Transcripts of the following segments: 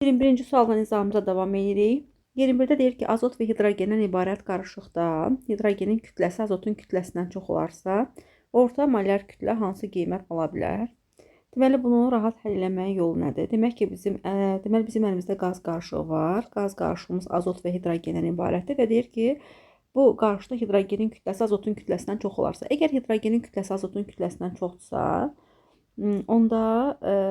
21-ci sualla nizamımıza davam edirik. 21-də deyir ki, azot və hidrogendən ibarət qarışıqda hidrogenin kütləsi azotun kütləsindən çox olarsa, orta molar kütlə hansı qiymət ala bilər? Deməli, bunu rahat həll eləməyin yolu nədir? Demək ki, bizim əlimizdə qaz qarışığı var. Qaz qarışığımız azot və hidrogendən ibarətdir və deyir ki, bu qarışıqda hidrogenin kütləsi azotun kütləsindən çox olarsa, əgər hidrogenin kütləsi azotun kütləsindən çoxdursa, onda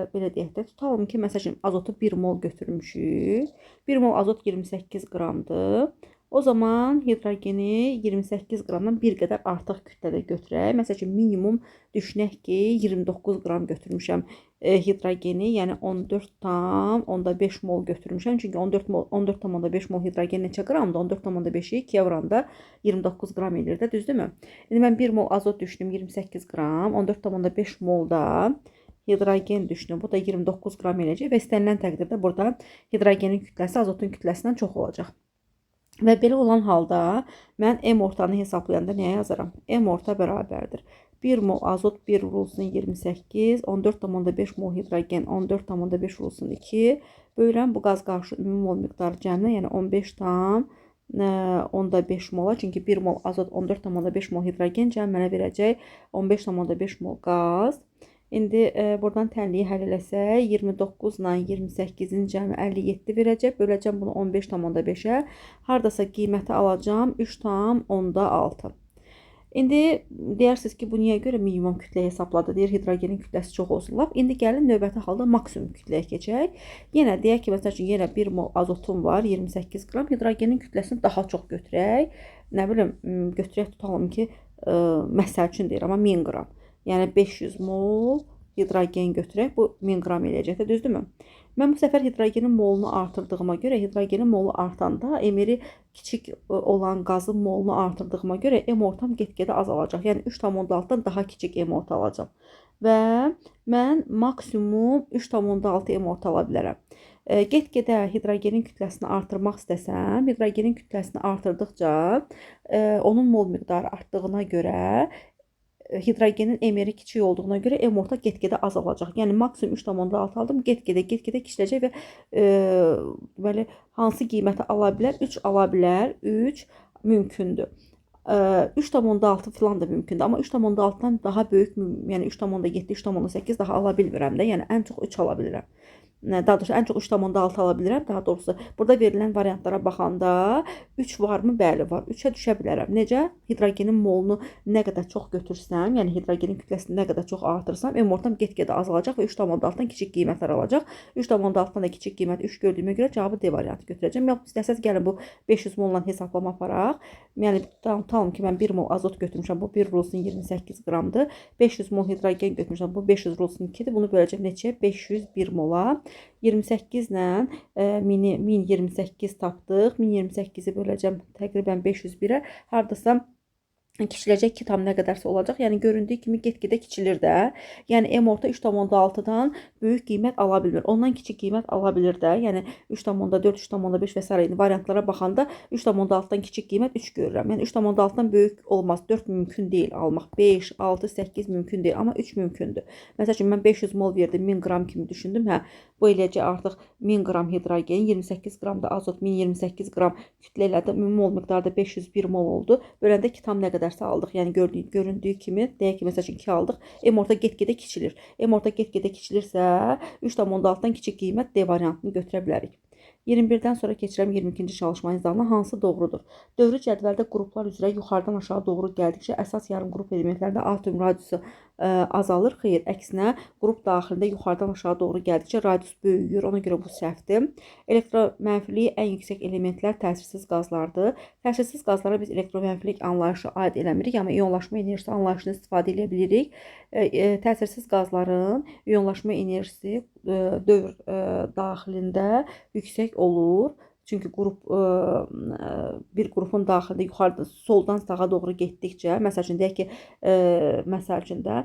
belə deyək də, tutalım ki, məsələn, azotu 1 mol götürmüşük. 1 mol azot 28 qramdır. O zaman hidrogeni 28 qramdan bir qədər artıq kütlədə götürək. Məsələn, minimum düşünək ki, 29 qram götürmüşəm hidrogeni, yəni 14,5 mol götürmüşəm. Çünki 14,5 mol hidrogen neçə qramdır? 14,5-i 2-yə vuranda 29 qram edir də, düzdürmü? İndi mən 1 mol azot düşündüm 28 qram, 14,5 mol da hidrogen düşündüm. Bu da 29 qram eləcək və istənilən təqdirdə burada hidrogenin kütləsi azotun kütləsindən çox olacaq. Və belə olan halda mən M ortanı hesablayanda nəyə yazaram? M orta bərabərdir 1 mol azot 1 vurulsun 28, 14,5 mol hidrogen 14,5 vurulsun 2 bölürəm. Bu qaz qarışığı ümumi mol miqdarı cəmlə, yəni 15,5 mola. Çünki 1 mol azot 14,5 mol hidrogen cəm mənə verəcək 15,5 mol qaz. İndi buradan tənliyi həll eləsək, 29 ilə 28-in cəmi 57 verəcək. Böləcəm bunu 15,5-ə. Haradasa qiyməti alacam 3,6. İndi deyirsiniz ki, bu niyə görə minimum kütlə hesabladı? Deyir, hidrogenin kütləsi çox olsun. İndi gəlin növbəti halda maksimum kütləyə keçək. Yenə deyək ki, məsəl üçün, yenə 1 mol azotum var, 28 qram. Hidrogenin kütləsini daha çox götürək. Nə bilim, götürək, tutalım ki, məsəl üçün deyir, amma 1000 qram. Yəni 500 mol hidrogen götürək, bu 1000 qram eləyəcək də, düzdürmü? Mən bu səfər hidrogenin molunu artırdığıma görə, hidrogenin molu artanda, emiri kiçik olan qazın molunu artırdığıma görə M ortam get-gedə azalacaq. Yəni 3,6-dan daha kiçik M orta alacaq. Və mən maksimum 3,6 M orta ala bilərəm. Get-gedə hidrogenin kütləsini artırmaq istəsəm, hidrogenin kütləsini artırdıqca onun mol miqdarı artdığına görə hidrogenin emeri kiçik olduğuna görə M orta get-gedə azalacaq. Yəni maksimum 3,6 aldım, get-gedə kiçiləcək və deməli hansı qiyməti ala bilər? 3 ala bilər. 3 mümkündür. 3,6 falan da mümkündür. Amma 3,6-dan daha böyük, yəni 3,7, 3,8 daha ala bilmirəm də. Yəni ən çox 3 ala bilirəm. Daha doğrusu ən çox 3,6 ala bilirəm. Daha doğrusu burada verilən variantlara baxanda 3 varmı? Bəli, var. 3-ə düşə bilərəm. Necə? Hidrogenin molunu nə qədər çox götürsəm, yəni hidrogenin kütləsini nə qədər çox artırsam, M ortam get-gedə azalacaq və 3,6-dan kiçik qiymətlər alacaq. 3,6-dan da kiçik qiymət 3 gördüyümə görə cavabı D variantı götürəcəm. Yox, istəsəz gəlin bu 500 molla hesablama aparaq. Yəni tutalım ki, mən 1 mol azot götürmüşəm. Bu 1 vurulsun 28 qramdır. 500 mol hidrogen götürmüşəm. Bu 500 vurulsun 2-dir. Bunu böləcəm neçəyə? 501 mola. 28 ilə 1028 tapdıq. 1028-i böləcəm təqribən 501-ə. Hardasa kiçiləcək ki, tam nə qədərsə olacaq. Yəni göründüyü kimi get-gedə kiçilir də. Yəni M orta 3,6-dan böyük qiymət ala bilmir. Ondan kiçik qiymət ala bilir də. Yəni 3,4, 3,5 və s. variantlara baxanda 3,6-dan kiçik qiymət 3 görürəm. Yəni 3,6-dan böyük olmaz. 4 mümkün deyil almaq. 5, 6, 8 mümkün deyil. Amma 3 mümkündür. Məsəl üçün mən 500 mol verdim, 1000 qram kimi düşündüm. Hə, bu eləyəcək artıq 1000 qram hidrogen, 28 qram da azot, 1028 qram kütlə elədi. Ümumi mol miqdarda 501 mol oldu. Böləndə ki, tam nə qədərsə aldıq. Yəni göründüyü kimi, deyək ki, məsəl üçün 2 aldıq. M orta get-gedə kiçilir. M orta get-gedə kiçilirsə, 3,6-dan kiçik qiymət D variantını götürə bilərik. 21-dən sonra keçirəm 22-ci çalışma nizamına. Hansı doğrudur? Dövrü cədvəldə qruplar üzrə yuxarıdan aşağı doğru gəldikcə əsas yarım qrup elementlərdə atom radiusu azalır. Xeyr, əksinə qrup daxilində yuxarıdan aşağı doğru gəldikcə radius böyüyür. Ona görə bu səhvdir. Elektromənfiliyi ən yüksək elementlər təsirsiz qazlardır. Təsirsiz qazlara biz elektromənfilik anlayışı aid eləmirik, amma iyonlaşma enerjisi anlayışını istifadə edə bilirik. Təsirsiz qazların iyonlaşma enerjisi dövr daxilində yüksək olur Çünki qrup bir qrupun daxilində yuxarıda soldan sağa doğru getdikcə, məsəl üçün deyək ki, məsəl üçün də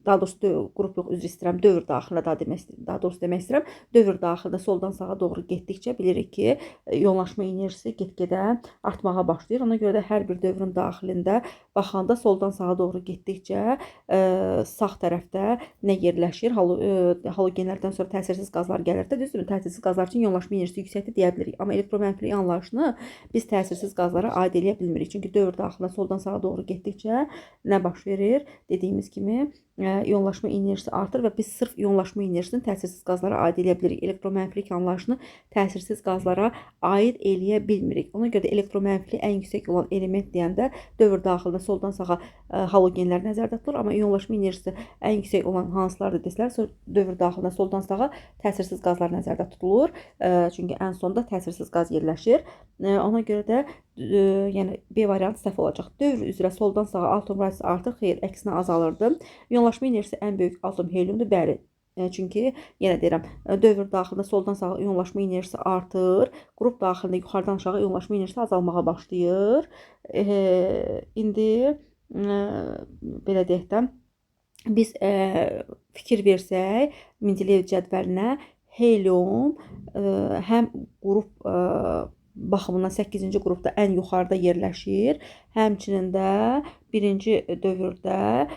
daha doğrusu qrup yox, üzr istəyirəm, dövr daxilində daha doğrusu demək istəyirəm, dövr daxilində soldan sağa doğru getdikcə bilirik ki, iyonlaşma enerjisi get-gedə artmağa başlayır. Ona görə də hər bir dövrün daxilində baxanda soldan sağa doğru getdikcə sağ tərəfdə nə yerləşir? Halogenlərdən sonra təsirsiz qazlar gəlir də, düzdürmü? Təsirsiz qazlar üçün iyonlaşma enerjisi yüksəkdir deyə bilirik. Amma elektromənfi anlayışını biz təsirsiz qazlara aid edə bilmirik. Çünki dövr daxilində soldan sağa doğru getdikcə nə baş verir? Dediyimiz kimi iyonlaşma enerjisi artır və biz sırf iyonlaşma enerjisini təsirsiz qazlara aid edə bilirik. Elektromənfilik anlayışını təsirsiz qazlara aid eləyə bilmirik. Ona görə də elektromənfiliyi ən yüksək olan element deyəndə dövr daxilində soldan sağa halogenlər nəzərdə tutulur, amma iyonlaşma enerjisi ən yüksək olan hansılardır desələr, dövr daxilində soldan sağa təsirsiz qazlar nəzərdə tutulur. Çünki ən sonda təsirsiz qaz yerləşir. Ona görə də yəni B variantı səhv olacaq. Dövr üzrə soldan sağa atom radiyası artır, xeyr, əksinə azalırdı. İyonlaşma enerjisi ən böyük atom helyumdur, bəli. Çünki yenə deyirəm, dövr daxilində soldan sağa iyonlaşma enerjisi artır, qrup daxilində yuxarıdan aşağı iyonlaşma enerjisi azalmağa başlayır. İndi belə deyək də, biz fikir versək Mendeleyev cədvəlinə, helyum həm qrup baxımından 8-ci qrupda ən yuxarıda yerləşir, həmçinin də birinci dövrdə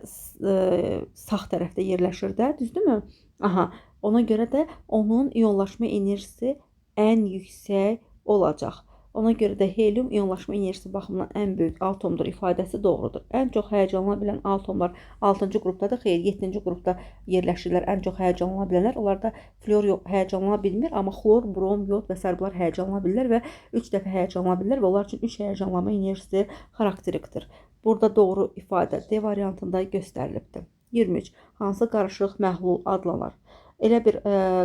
sağ tərəfdə yerləşir də, düzdürmü? Aha, ona görə də onun iyonlaşma enerjisi ən yüksək olacaq. Ona görə də helyum iyonlaşma enerjisi baxımından ən böyük atomdur ifadəsi doğrudur. Ən çox həyəcanlana bilən atomlar 6-cı qrupdadır, xeyr, 7-ci qrupda yerləşirlər. Ən çox həyəcanlana bilənlər, onlarda flor həyəcanlana bilmir, amma xlor, brom, yod və sair bunlar həyəcanlana bilirlər və 3 dəfə həyəcanlana bilirlər və onlar üçün 3 həyəcanlama enerjisi xarakterikdir. Burada doğru ifadə D variantında göstərilibdir. 23. Hansı qarışıq məhlul adlanır? Elə bir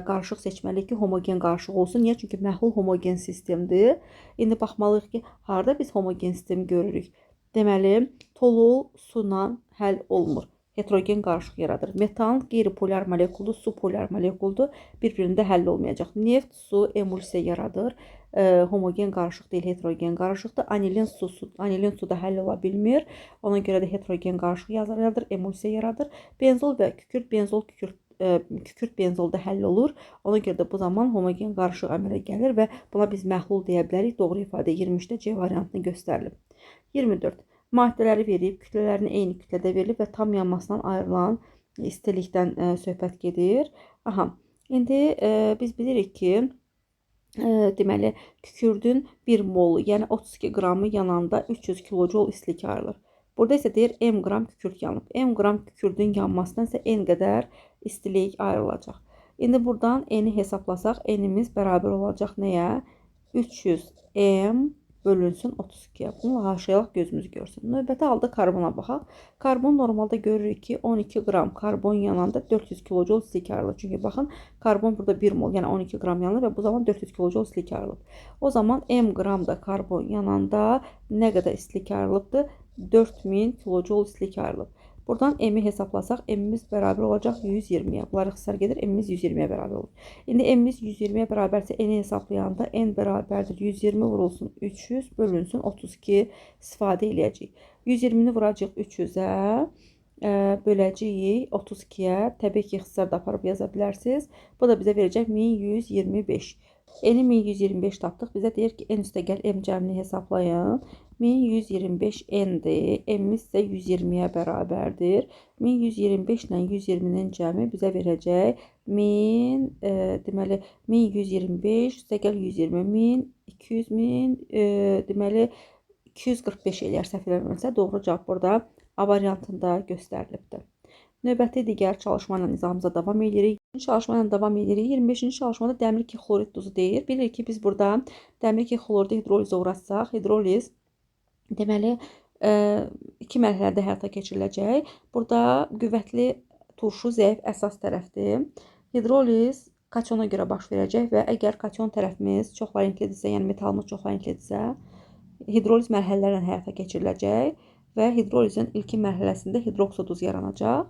qarışıq seçməliyik ki, homogen qarışıq olsun. Niyə? Çünki məhlul homogen sistemdir. İndi baxmalıyıq ki, harada biz homogen sistemi görürük? Deməli, tolol suyla həll olunur. Heterogen qarışıq yaradır. Metan qeyri-polyar molekuldur, su polyar molekuldur. Bir-birində həll olmayacaq. Neft, su emulsiya yaradır. Homogen qarışıq deyil, heterogen qarışıqdır. Anilin suda həll ola bilmir. Ona görə də heterogen qarışıq yaradır, emulsiya yaradır. Benzol və kükürt, kükürt benzolda həll olur. Ona görə də bu zaman homogen qarışıq əmələ gəlir və buna biz məhlul deyə bilərik. Doğru ifadə 23-də C variantını göstərilib. 24. Maddələri verib, kütlələrini eyni kütlədə verilib və tam yanmasından ayrılan istilikdən söhbət gedir. Aha, indi biz bilirik ki, deməli, kükürdün 1 molu, yəni 32 qramı yananda 300 kilojol istilik ayrılır. Burada isə deyir, M qram kükürt yanıb. M qram kükürdün yanmasından isə N qədər istilik ayrılacaq. İndi buradan N-i hesablasaq, N-imiz bərabər olacaq nəyə? 300 M bölünsün 32-yə. Bunu haşlayalaq, gözümüz görsün. Növbəti halda karbona baxaq. Karbon normalda görürük ki, 12 qram karbon yananda 400 kilojol istilik ayrılır. Çünki baxın, karbon burada 1 mol, yəni 12 qram yanır və bu zaman 400 kilojol istilik ayrılır. O zaman M qram da karbon yananda nə qədər istilik ayrılıbdır? 4000 kilojol istilik ayrılıb. Buradan M-i hesablasaq, M-imiz bərabər olacaq 120-yə. Bunlar ixtisar gedir, M-imiz 120-yə bərabər olur. İndi M-imiz 120-yə bərabərsə, N-i hesablayanda N bərabərdir 120 vurulsun 300 bölünsün 32 istifadə eləyəcəyik. 120-ni vuracaq 300-ə, böləcəyik 32-yə. Təbii ki, ixtisar da aparıb yaza bilərsiniz. Bu da bizə verəcək 1125. N-i 1125 tapdıq. Bizə deyir ki, N üstə gəl M cəmini hesablayın. 1125 N-dir. M-imiz isə 120-yə bərabərdir. 1125 ilə 120-nin cəmi bizə verəcək 1000, deməli 1125 üstə gəl 120, 1000, 200, 1000, deməli 245 eləyər səhv eləmirəmsə. Doğru cavab burada A variantında göstərilibdir. Növbəti digər çalışma ilə nizamımıza davam edirik. Çalışma ilə davam edirik. 25-ci çalışmada dəmir kixlorid duzu deyir. Bilirik ki, biz burada dəmir kixloridi hidrolizə uğratsaq, hidroliz deməli 2 mərhələdə həyata keçiriləcək. Burada qüvvətli turşu zəif əsas tərəfdir. Hidroliz kationa görə baş verəcək və əgər kation tərəfimiz çox valentlidirsə, yəni metalımız çox valentlidirsə, hidroliz mərhələlərlə həyata keçiriləcək və hidrolizin ilkin mərhələsində hidroksoduz yaranacaq.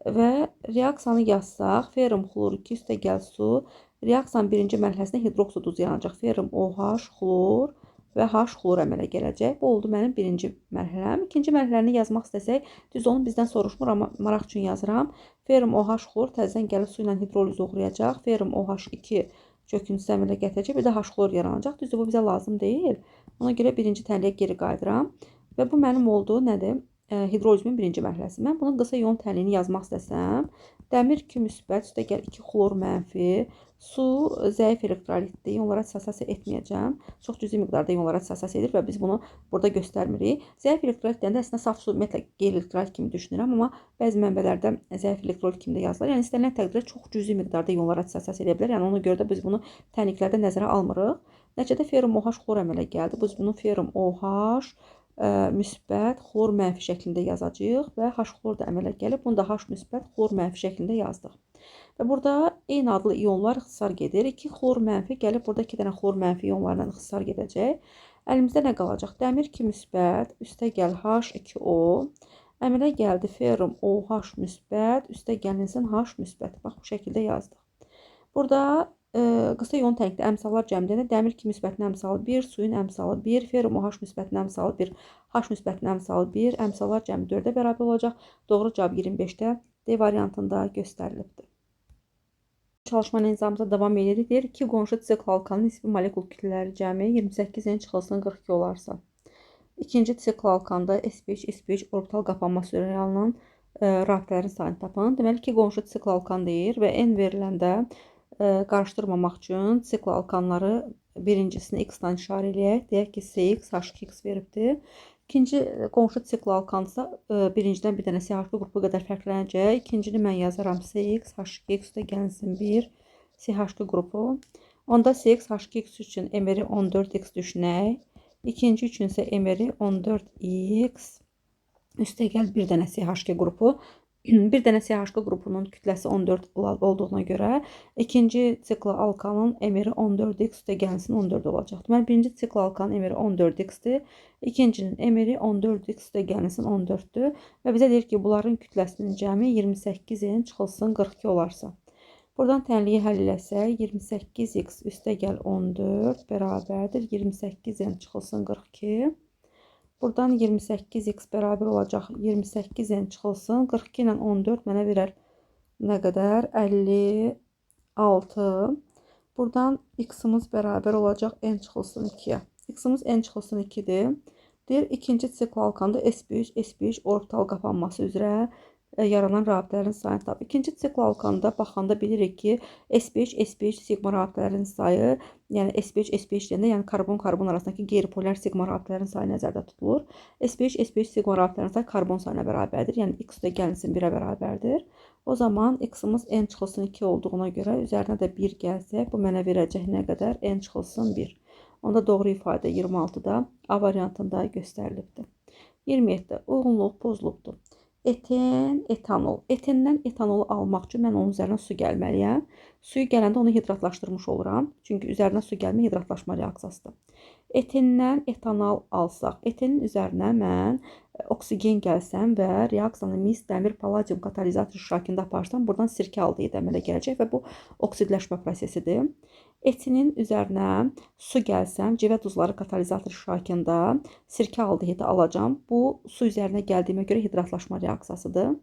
və reaksiyanı yazsaq, ferrum xlor 2 üstəgəl su, reaksiyanın birinci mərhələsində hidroksi duz yanacaq. Ferrum OH, xlor və H xlor əmələ gələcək. Bu oldu mənim birinci mərhələm. İkinci mərhələni yazmaq istəsək, düz onu bizdən soruşmur, amma maraq üçün yazıram. Ferrum OH xlor təzədən gəlib su ilə hidroliz uğrayacaq. Ferrum OH2 çöküntüsü əmələ gətirəcək. Bir də H xlor yaranacaq. Düzdür, bu bizə lazım deyil. Ona görə birinci tənliyə geri qayıdıram. Və bu mənim oldu nədir? Hidrolizimin birinci mərhələsi. Mən bunun qısa ion tənliyini yazmaq istəsəm, dəmir 2 müsbət, üstəgəl 2 xlor mənfi, su zəif elektrolitdir, ionlara assosiasiya etməyəcəm. Çox cüzi miqdarda ionlara assosiasiya edir və biz bunu burada göstərmirik. Zəif elektrolit deyəndə əslində saf su ümumiyyətlə qeyri-elektrolit kimi düşünürəm, amma bəzi mənbələrdə zəif elektrolit kimi də yazılır. Yəni istənilən təqdirdə çox cüzi miqdarda ionlara assosiasiya edə bilər. Yəni ona görə də biz bunu tənliklərdə nəzərə almırıq. Nəticədə ferrum OH xlor əmələ gəldi. Biz bunu ferrum OH müsbət, xlor mənfi şəklində yazacağıq və H xlor da əmələ gəlib. Bunu da H müsbət, xlor mənfi şəklində yazdıq. Və burada eyni adlı ionlar ixtisar gedir. 2 xlor mənfi gəlib burada 2 dənə xlor mənfi ionlarla ixtisar gedəcək. Əlimizdə nə qalacaq? Dəmir 2 müsbət, üstəgəl H2O, əmələ gəldi ferrum OH müsbət, üstəgəlinsin H müsbət. Bax, bu şəkildə yazdıq. Burada qısa ion tənkdə əmsallar cəmliyində dəmir 2 müsbətin əmsalı 1, suyun əmsalı 1, ferrum OH müsbətin əmsalı 1, H müsbətin əmsalı 1, əmsallar cəmi 4-ə bərabər olacaq. Doğru cavab 25-də D variantında göstərilibdir. Çalışma nizamımıza davam edirik. Deyir, 2 qonşu sikl alkanın nisbi molekul kütlələri cəmi 28-in çıxılsın 42 olarsa. İkinci sikl alkanda S5, S5 orbital qapanma realının rabitələrin sayını tapın. Deməli, 2 qonşu sikl alkan deyir və N veriləndə qarışdırmamaq üçün sikl alkanları birincisini X-dan işarə eləyək. Deyək ki, CX, H2X veribdir. İkinci qonşu sikl alkansa birincidən bir dənə CH2 qrupu qədər fərqlənəcək. İkincini mən yazaram CX, H2X də gəlsin 1 CH2 qrupu. Onda CX, H2X üçün emeri 14X düşünək. İkinci üçün isə emeri 14X üstəgəl bir dənə CH2 qrupu. Bir dənə CH2 qrupunun kütləsi 14 olduğuna görə ikinci sikl alkanın emeri 14X üstəgəlsin 14 olacaq. Deməli, birinci sikl alkanın emeri 14X-dir. İkincinin emeri 14X üstəgəlsin 14-dür. Və bizə deyir ki, bunların kütləsinin cəmi 28-in çıxılsın 42 olarsa. Buradan tənliyi həll eləsək, 28X üstəgəl 14 bərabərdir. 28-in çıxılsın 42. Buradan 28X bərabər olacaq 28-in çıxılsın. 42 ilə 14 mənə verər nə qədər? 56. Buradan X-ımız bərabər olacaq N çıxılsın 2-yə. X-ımız N çıxılsın 2-dir. Deyir, ikinci sikl alkanda S5, S5 orbital qapanması üzrə yaranan rabitələrin sayını tap. İkinci sikl alkanda baxanda bilirik ki, S5, S5 sigma rabitələrin sayı, yəni S5, S5 deyəndə, yəni karbon-karbon arasındakı qeyri-polyar sigma rabitələrin sayı nəzərdə tutulur. S5, S5 sigma rabitələrin sayı karbon sayına bərabərdir. Yəni X də gəlinsin 1-ə bərabərdir. O zaman X-ımız N çıxılsın 2 olduğuna görə üzərinə də 1 gəlsək, bu mənə verəcək nə qədər? N çıxılsın 1. Onda doğru ifadə 26-da A variantında göstərilibdir. 27-də uyğunluq pozulubdur. Eten, etanol. Etenden etanolu almaq üçün mən onun üzərinə su gəlməliyəm. Suyu gələndə onu hidratlaşdırmış oluram. Çünki üzərinə su gəlmə hidratlaşma reaksiyasıdır. Etenden etanol alsaq, etenin üzərinə mən oksigen gəlsəm və reaksiyanı mis, dəmir, palladium katalizator iştirakında aparsam, buradan sirkə aldığı əmələ gələcək və bu oksidləşmə prosesidir. Etinin üzərinə su gəlsəm, civə duzları katalizator iştirakında sirkə aldığı alacağım. Bu su üzərinə gəldiyimə görə hidratlaşma reaksiyasıdır.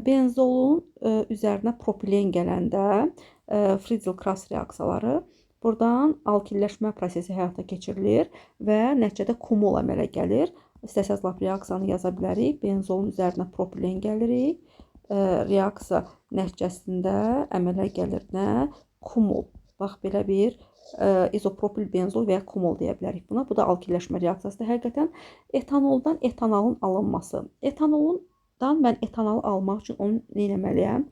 Benzolun üzərinə propilen gələndə Friedel-Crafts reaksiyaları, buradan alkilləşmə prosesi həyata keçirilir və nəticədə kumul əmələ gəlir. İstəsəz lap reaksiyanı yaza bilərik. Benzolun üzərinə propilen gəlirik. Reaksiya nəticəsində əmələ gəlir nə? Kumul. Bax, belə bir izopropil benzol və ya kumul deyə bilərik buna. Bu da alkilləşmə reaksiyasıdır. Həqiqətən etanoldan etanolun alınması. Etanoldan mən etanolu almaq üçün onu nə etməliyəm?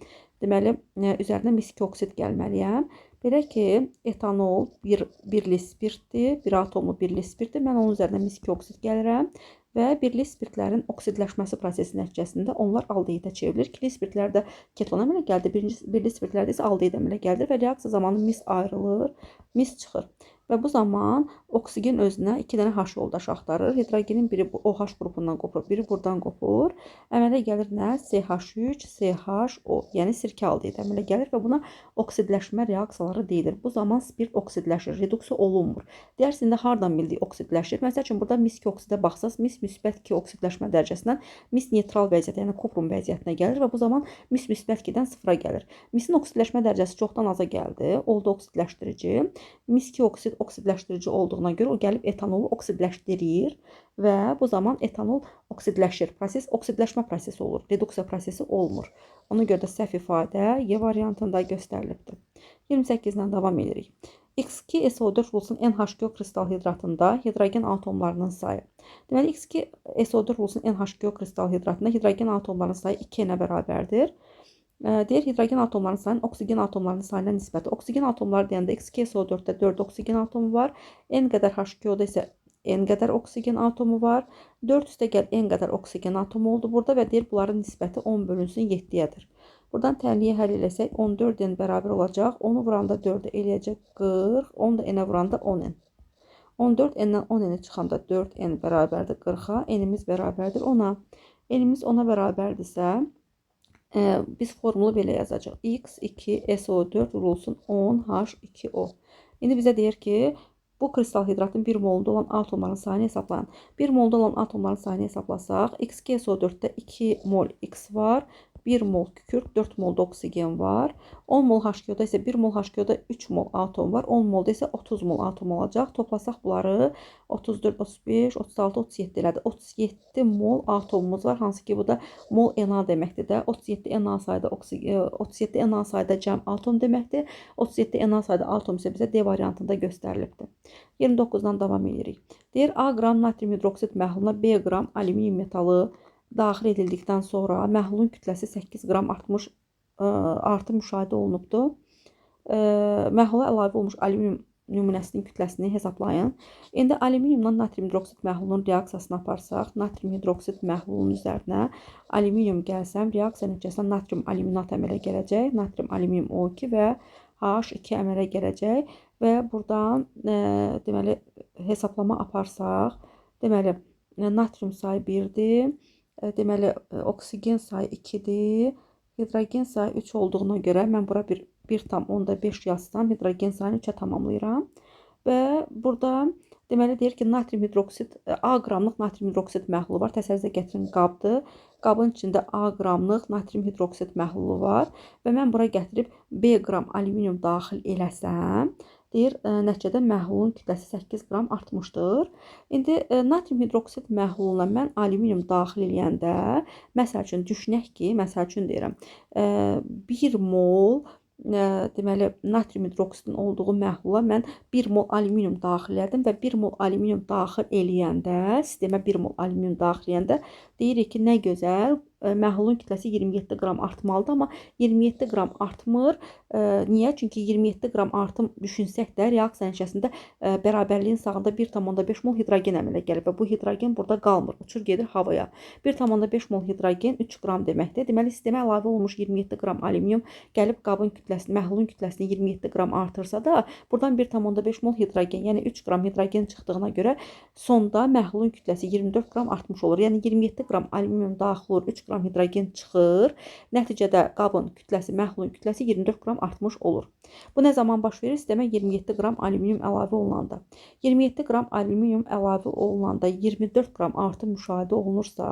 Deməli, üzərinə miski oksid gəlməliyəm. Belə ki, etanol birli spirtdir, bir atomu birli spirtdir. Mən onun üzərinə miski oksid gəlirəm və birli spirtlərin oksidləşməsi prosesi nəticəsində onlar aldehitə çevrilir. İkili spirtlərdə keton əmələ gəldi, birli spirtlərdə isə aldehit əmələ gəldir və reaksiya zamanı mis ayrılır. mis çıxır. Və bu zaman oksigen özünə 2 dənə H yoldaş axtarır. Hidrogenin biri OH qrupundan qopur, biri buradan qopur. Əmələ gəlir nə? CH3, CHO, yəni sirkə aldehidə əmələ gəlir və buna oksidləşmə reaksiyaları deyilir. Bu zaman spirt oksidləşir, reduksiya olunmur. Deyərsiniz, hardan bildik oksidləşir? Məsəl üçün, burada mis-2 oksidə baxsaq, mis müsbət 2 oksidləşmə dərəcəsindən mis neytral vəziyyətə, yəni kuprum vəziyyətinə gəlir və bu zaman mis müsbət 2-dən 0-a gəlir. Misin oksidləşmə dərəcəsi çoxdan aza gəldi, oldu oksidləşdirici. Mis-2 oksid oksidləşdirici olduğuna görə o gəlib etanolu oksidləşdirir və bu zaman etanol oksidləşir. Proses oksidləşmə prosesi olur, reduksiya prosesi olmur. Ona görə də səhv ifadə Y variantında göstərilibdir. 28-dən davam edirik. X2SO4 rulsun NH2O kristal hidratında hidrogen atomlarının sayı. Deməli, X2SO4 rulsun NH2O kristal hidratında hidrogen atomlarının sayı 2N-ə bərabərdir. Deyir, hidrogen atomlarının sayının oksigen atomlarının sayına nisbəti. Oksigen atomları deyəndə X2SO4-də 4 oksigen atomu var. N qədər H2O-da isə N qədər oksigen atomu var. 4 üstə gəl N qədər oksigen atomu oldu burada və deyir, bunların nisbəti 10 bölünsün 7-yədir. Buradan tənliyi həll eləsək 14 N bərabər olacaq. 10-u vuranda 4-ə eləyəcək 40. 10 da N-ə vuranda 10N. 14 N-dən 10N-i çıxanda 4N bərabərdir 40-a. N-imiz bərabərdir 10-a. N-imiz 10-a bərabərdirsə, biz formulu belə yazacaq. X2SO4 vurulsun 10H2O. İndi bizə deyir ki, bu kristal hidratın 1 molunda olan atomların sayını hesablayın. 1 molunda olan atomların sayını hesablasaq, X2SO4-də 2 mol X var, 1 mol kükürt, 4 molda oksigen var. 10 mol H2O-da isə 1 mol H2O-da 3 mol atom var. 10 molda isə 30 mol atom olacaq. Toplasaq bunları 34, 35, 36, 37 elədi. 37 mol atomumuz var. Hansı ki, bu da mol Na deməkdir də. 37 Na sayda 37 Na sayda cəm atom deməkdir. 37 Na sayda atom isə bizə D variantında göstərilibdir. 29-dan davam edirik. Deyir, A qram natrium hidroksid məhluluna B qram alüminium metalı daxil edildikdən sonra məhlulun kütləsi 8 qram artım müşahidə olunubdur. Məhlula əlavə olmuş alüminium nümunəsinin kütləsini hesablayın. İndi alüminiumdan natrium hidroksid məhlulunun reaksiyasını aparsaq, natrium hidroksid məhlulunun üzərinə alüminium gəlsəm, reaksiya nəticəsində natrium alüminat əmələ gələcək. Natrium alüminium O2 və H2 əmələ gələcək və buradan deməli hesablama aparsaq, deməli natrium sayı 1-dir. Deməli, oksigen sayı 2-dir. Hidrogen sayı 3 olduğuna görə mən bura 1,5 yazsam, hidrogen sayını 3-ə tamamlayıram. Və burada deməli deyir ki, natrium hidroksid, A qramlıq natrium hidroksid məhlulu var. Təsəvvürünüzə gətirin qabdır. Qabın içində A qramlıq natrium hidroksid məhlulu var. Və mən bura gətirib B qram alüminium daxil eləsəm, deyir, nəticədə məhlulun kütləsi 8 qram artmışdır. İndi natrium hidroksid məhluluna mən alüminium daxil eləyəndə, məsəl üçün düşünək ki, məsəl üçün deyirəm, 1 mol deməli natrium hidroksidin olduğu məhlula mən 1 mol alüminium daxil elədim və 1 mol alüminium daxil eləyəndə, sistemə 1 mol alüminium daxil eləyəndə deyirik ki, nə gözəl, məhlulun kütləsi 27 qram artmalıdır, amma 27 qram artmır. Niyə? Çünki 27 qram artım düşünsək də reaksiya nəticəsində bərabərliyin sağında 1,5 mol hidrogen əmələ gəlir və bu hidrogen burada qalmır, uçur gedir havaya. 1,5 mol hidrogen 3 qram deməkdir. Deməli, sistemə əlavə olmuş 27 qram alüminium gəlib qabın kütləsini, məhlulun kütləsini 27 qram artırsa da, buradan 1,5 mol hidrogen, yəni 3 qram hidrogen çıxdığına görə sonda məhlulun kütləsi 24 qram artmış olur. Yəni 27 qram alüminium daxil olur, 3 qram hidrogen çıxır. Nəticədə qabın kütləsi, məhlulun kütləsi 24 qram artmış olur. Bu nə zaman baş verir? Sistemə 27 qram alüminium əlavə olunanda. 27 qram alüminium əlavə olunanda 24 qram artım müşahidə olunursa,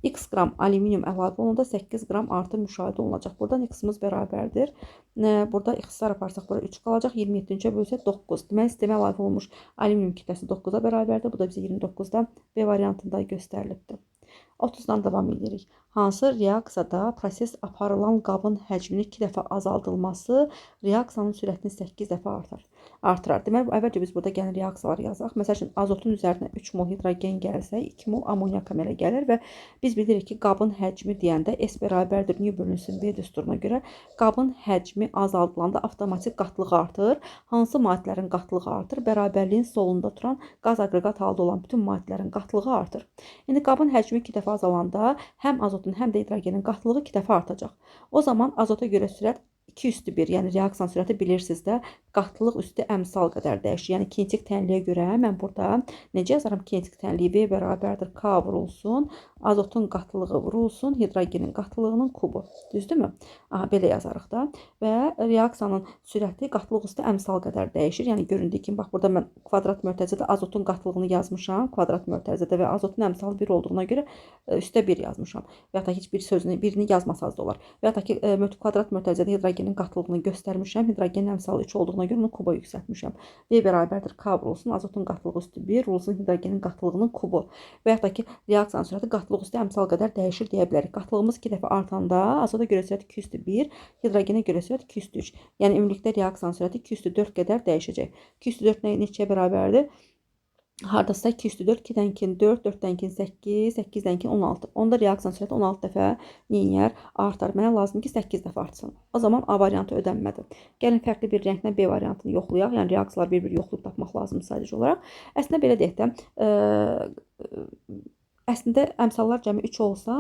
x qram alüminium əlavə olunanda 8 qram artım müşahidə olunacaq. Buradan x-imiz bərabərdir. Burada x-lar aparsaq, burada 3 qalacaq. 27-cə bölsə 9. Deməli, sistemə əlavə olunmuş alüminium kütləsi 9-a bərabərdir. Bu da bizə 29-da B variantında göstərilibdir. 30-dan davam edirik. Hansı reaksiyada proses aparılan qabın həcmini 2 dəfə azaldılması reaksiyanın sürətini 8 dəfə artırar. Deməli, əvvəlcə biz burada gəlin reaksiyalar yazaq. Məsəl üçün, azotun üzərinə 3 mol hidrogen gəlsə, 2 mol amonyak əmələ gəlir və biz bilirik ki, qabın həcmi deyəndə S bərabərdir N bölünsün V düsturuna görə qabın həcmi azaldılanda avtomatik qatlığı artır. Hansı maddələrin qatlığı artır? Bərabərliyin solunda duran qaz aqreqat halda olan bütün maddələrin qatlığı artır. İndi qabın həcmi 2 dəfə azalanda həm azotun, həm də hidrogenin qatlığı 2 dəfə artacaq. O zaman azota görə sürət 2/1, yəni reaksiyanın sürəti bilirsiniz də, qatılıq üstü əmsal qədər dəyişir. Yəni kinetik tənliyə görə mən burada necə yazaram? Kinetik tənliyi V bərabərdir K vurulsun, azotun qatılığı vurulsun, hidrogenin qatılığının kubu. Düzdürmü? Aha, belə yazarıq da. Və reaksiyanın sürəti qatılıq üstü əmsal qədər dəyişir. Yəni göründüyü kimi, bax burada mən kvadrat mötərizədə azotun qatılığını yazmışam, kvadrat mötərizədə, və azotun əmsalı 1 olduğuna görə üstə 1 yazmışam. Və ya da heç bir sözünü, birini yazmasaz da olar. Və ya da ki, kvadrat mötərizədə hidrogenin qatılığını göstərmişəm, hidrogenin əmsalı 3 olduğuna görə onu kuba yüksəltmişəm. V bərabərdir K vurulsun, azotun qatılığı üstü 1 vurulsun, hidrogenin qatılığının kubu. Və ya da ki, reaksiyanın sürəti qatılıq üstü əmsal qədər dəyişir deyə bilərik. Qatılığımız 2 dəfə artanda azota görə sürət 2 üstü 1, hidrogenə görə sürət 2 üstü 3. Yəni ümumilikdə reaksiyanın sürəti 2 üstü 4 qədər dəyişəcək. 2 üstü 4 neçəyə bərabərdir? Hardasa 2 üstü 4, 2-dən 2 4, 4-dən 2 8, 8-dən 2 16. Onda reaksiyanın sürəti 16 dəfə neyər? Artar. Mənə lazımdır ki, 8 dəfə artsın. O zaman A variantı ödənmədi. Gəlin fərqli bir rənglə B variantını yoxlayaq. Yəni reaksiyalar bir-bir yoxlayıb tapmaq lazımdır sadəcə olaraq. Əslində belə deyək də, əslində əmsallar cəmi 3 olsa,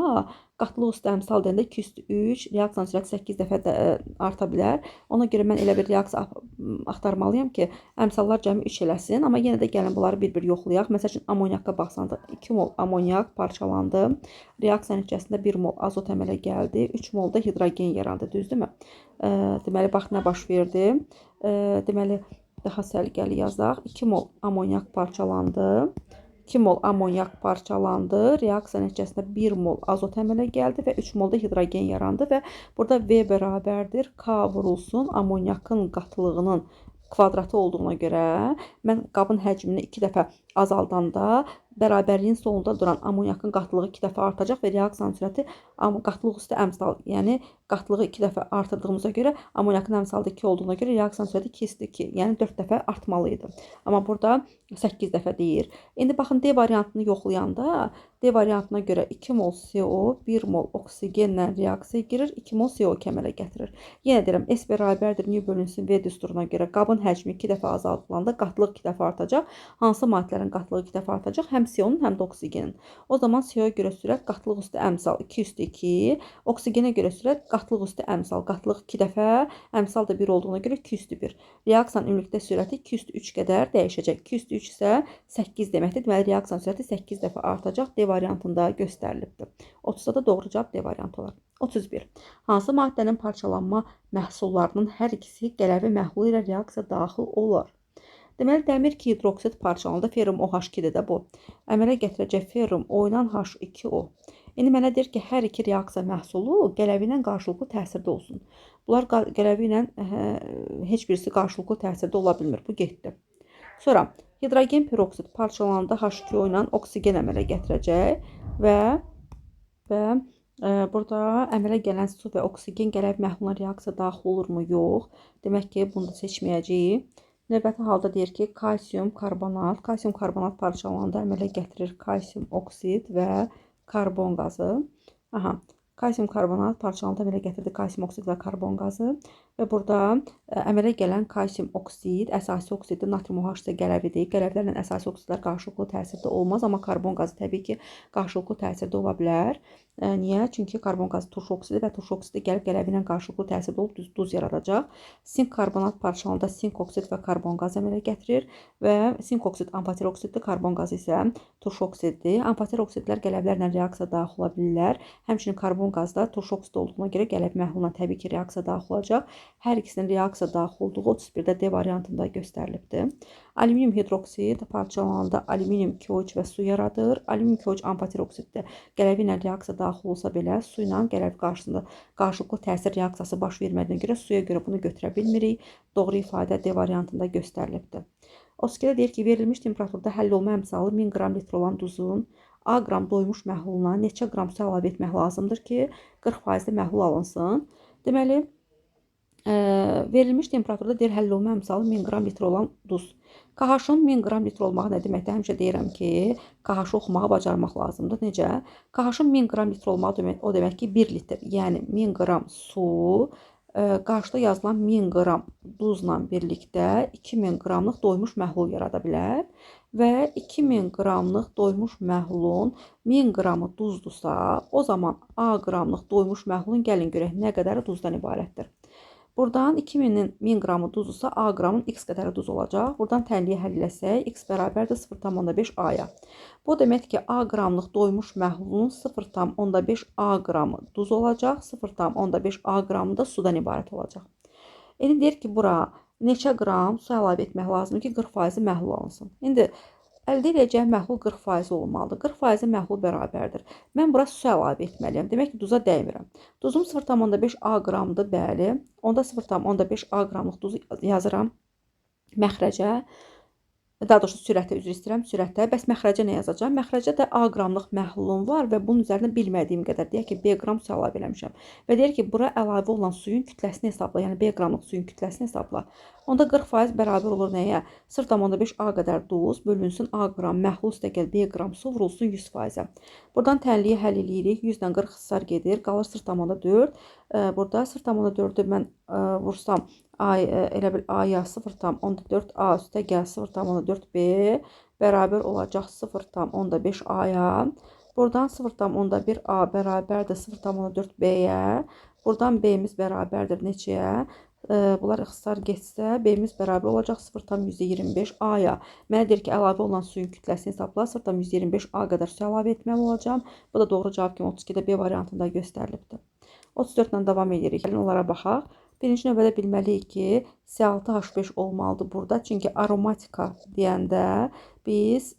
qatılıq üstü əmsal deyəndə 2 üstü 3, reaksiyanın sürəti 8 dəfə də arta bilər. Ona görə mən elə bir reaksiya axtarmalıyam ki, əmsallar cəmi 3 eləsin. Amma yenə də gəlin bunları bir-bir yoxlayaq. Məsəl üçün amoniyakka baxsanda 2 mol amoniyak parçalandı. Reaksiya nəticəsində 1 mol azot əmələ gəldi. 3 mol da hidrogen yarandı. Düzdürmü? Deməli, bax nə baş verdi. Deməli, daha səliqəli yazaq. 2 mol amoniyak parçalandı. 2 mol amonyak parçalandı. Reaksiya nəticəsində 1 mol azot əmələ gəldi və 3 mol da hidrogen yarandı və burada V bərabərdir K vurulsun amonyakın qatılığının kvadratı olduğuna görə mən qabın həcmini 2 dəfə azaldanda bərabərliyin sonunda duran amonyakın qatılığı 2 dəfə artacaq və reaksiyanın sürəti qatılıq üstü əmsal, yəni qatılığı 2 dəfə artırdığımıza görə amonyakın əmsalı 2 olduğuna görə reaksiyanın sürəti 2 üstü 2, yəni 4 dəfə artmalı idi. Amma burada 8 dəfə deyir. İndi baxın D variantını yoxlayanda D variantına görə 2 mol CO, 1 mol oksigenlə reaksiya girir, 2 mol CO2 əmələ gətirir. Yenə deyirəm, S bərabərdir nü bölünsün V düsturuna görə qabın həcmi 2 dəfə azaldılanda qatılıq 2 dəfə artacaq. Hansı maddələrin qatılığı 2 dəfə artacaq? Həm CO-nun, həm də oksigenin. O zaman CO-ya görə sürət qatılıq üstü əmsal 2 üstü 2, oksigenə görə sürət qatılıq üstü əmsal, qatılıq 2 dəfə, əmsal da 1 olduğuna görə 2 üstü 1. Reaksiyanın ümumilikdə sürəti 2 üstü 3 qədər dəyişəcək. 2 üstü 3 isə 8 deməkdir. Deməli, reaksiyanın sürəti 8 dəfə artacaq. D variantında göstərilibdir. 30-da da doğru cavab D variantı olar. 31. Hansı maddənin parçalanma məhsullarının hər ikisi qələvi məhlulu ilə reaksiya daxil olar? Deməli, dəmir hidroksid parçalananda ferrum OH2-dir də bu. Əmələ gətirəcək ferrum O ilə H2O. İndi mənə deyir ki, hər iki reaksiya məhsulu qələvi ilə qarşılıqlı təsirdə olsun. Bunlar qələvi ilə heç birisi qarşılıqlı təsirdə ola bilmir. Bu getdi. Sonra hidrogen peroksid parçalananda H2O ilə oksigen əmələ gətirəcək və burada əmələ gələn su və oksigen qələvi məhluluna reaksiya daxil olurmu? Yox. Demək ki, bunu da seçməyəcəyik. Növbəti halda deyir ki, kalsium karbonat parçalananda əmələ gətirir kalsium oksid və karbon qazı. Aha, kalsium karbonat parçalananda əmələ gətirdi kalsium oksid və karbon qazı. Və burada əmələ gələn kalsium oksid, əsasi oksiddir, natrium OH isə qələvidir. Qələvlərlə əsasi oksidlər qarşılıqlı təsirdə olmaz, amma karbon qazı təbii ki, qarşılıqlı təsirdə ola bilər. Niyə? Çünki karbon qazı turş oksidi və turş oksidi gəlib qələvi ilə qarşılıqlı təsirdə olub duz yaradacaq. Sink karbonat parçalananda sink oksid və karbon qazı əmələ gətirir və sink oksid amfoter oksiddir, karbon qazı isə turş oksiddir. Amfoter oksidlər qələvlərlə reaksiya daxil ola bilirlər. Həmçinin karbon qazı da turş oksid olduğuna görə qələvi məhluluna təbii ki, reaksiya daxil olacaq. Hər ikisinin reaksiya daxil olduğu 31-də D variantında göstərilibdir. Alüminium hidroksid parçalananda alüminium KO3 və su yaradır. Alüminium KO3 amfoter oksiddir. Qələvi ilə reaksiya daxil olsa belə, su ilə qələvi qarşısında qarşılıqlı təsir reaksiyası baş vermədiyinə görə suya görə bunu götürə bilmirik. Doğru ifadə D variantında göstərilibdir. Oskidə deyir ki, verilmiş temperaturda həll olma əmsalı 1000 qram litr olan duzun A qram doymuş məhluluna neçə qram su əlavə etmək lazımdır ki, 40% məhlul alınsın. Deməli, verilmiş temperaturda deyir həll olma əmsalı 1000 qram litr olan duz. KH-ın 1000 qram litr olmağı nə deməkdir? Həmişə deyirəm ki, KH-ı oxumağı bacarmaq lazımdır. Necə? KH-ın 1000 qram litr olmağı demək, o demək ki, 1 litr, yəni 1000 qram su, qarşıda yazılan 1000 qram duzla birlikdə 2000 qramlıq doymuş məhlul yarada bilər və 2000 qramlıq doymuş məhlulun 1000 qramı duzdursa, o zaman A qramlıq doymuş məhlulun gəlin görək nə qədəri duzdan ibarətdir. Buradan 2000-in 1000 qramı duzsa A qramın x qədəri duz olacaq. Buradan tənliyi həll eləsək, x bərabərdir 0,5 A-ya. Bu demək ki, A qramlıq doymuş məhlulun 0,5 A qramı duz olacaq, 0,5 A qramı da sudan ibarət olacaq. İndi deyir ki, bura neçə qram su əlavə etmək lazımdır ki, 40% məhlul alınsın. İndi əldə edəcək məhlul 40% olmalıdır. 40% məhlul bərabərdir. Mən bura su əlavə etməliyəm. Demək ki, duza dəymirəm. Duzum 0,5 A qramdır, bəli. Onda 0,5 A qramlıq duzu yazıram məxrəcə. Daha doğrusu sürətə, üzr istəyirəm, sürətə. Bəs məxrəcə nə yazacağam? Məxrəcə də A qramlıq məhlulum var və bunun üzərində bilmədiyim qədər deyək ki, B qram su əlavə eləmişəm. Və deyir ki, bura əlavə olan suyun kütləsini hesabla, yəni B qramlıq suyun kütləsini hesabla. Onda 40% bərabər olur nəyə? 0,5 A qədər duz bölünsün A qram məhlul üstə gəl B qram su vurulsun 100%-ə. Buradan tənliyi həll eləyirik. 100-dən 40 xissar gedir. Qalır 0,4. Burada 0,4-ü mən vursam elə bil A-ya 0,4 A üstə gəl 0,4 B bərabər olacaq 0,5 A-ya. Buradan 0,1 A bərabərdir 0,4 B-yə. Buradan B-miz bərabərdir neçəyə? Bunlar ixtisar getsə, B-miz bərabər olacaq 0,125 A-ya. Mənə deyir ki, əlavə olan suyun kütləsini hesabla 0,125 A qədər su əlavə etməli olacağam. Bu da doğru cavab kimi 32-də B variantında göstərilibdir. 34-lə davam edirik. Gəlin onlara baxaq. Birinci növbədə bilməliyik ki, C6H5 olmalıdır burada. Çünki aromatika deyəndə biz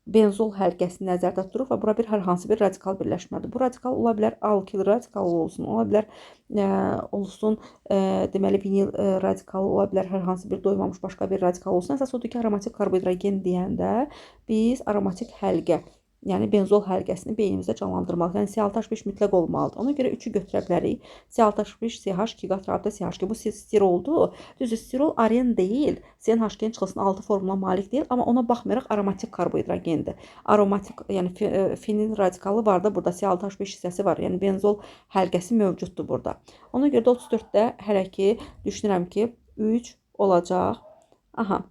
benzol həlqəsini nəzərdə tuturuq və bura bir hər hansı bir radikal birləşmədir. Bu radikal ola bilər alkil radikalı olsun, ola bilər olsun, deməli vinil radikalı ola bilər, hər hansı bir doymamış başqa bir radikal olsun. Əsas odur ki, aromatik karbohidrogen deyəndə biz aromatik həlqə, yəni benzol həlqəsini beynimizdə canlandırmalıyıq. Yəni C6H5 mütləq olmalıdır. Ona görə 3-ü götürə bilərik. C6H5 CH2 qat rabitə CH2. Bu stiroldur. Düzdür, stirol aren deyil. CNH2-nin çıxılsın 6 formula malik deyil, amma ona baxmayaraq aromatik karbohidrogendir. Aromatik, yəni fenil radikalı var da burada C6H5 hissəsi var. Yəni benzol həlqəsi mövcuddur burada. Ona görə də 34-də hələ ki düşünürəm ki 3 olacaq. Aha.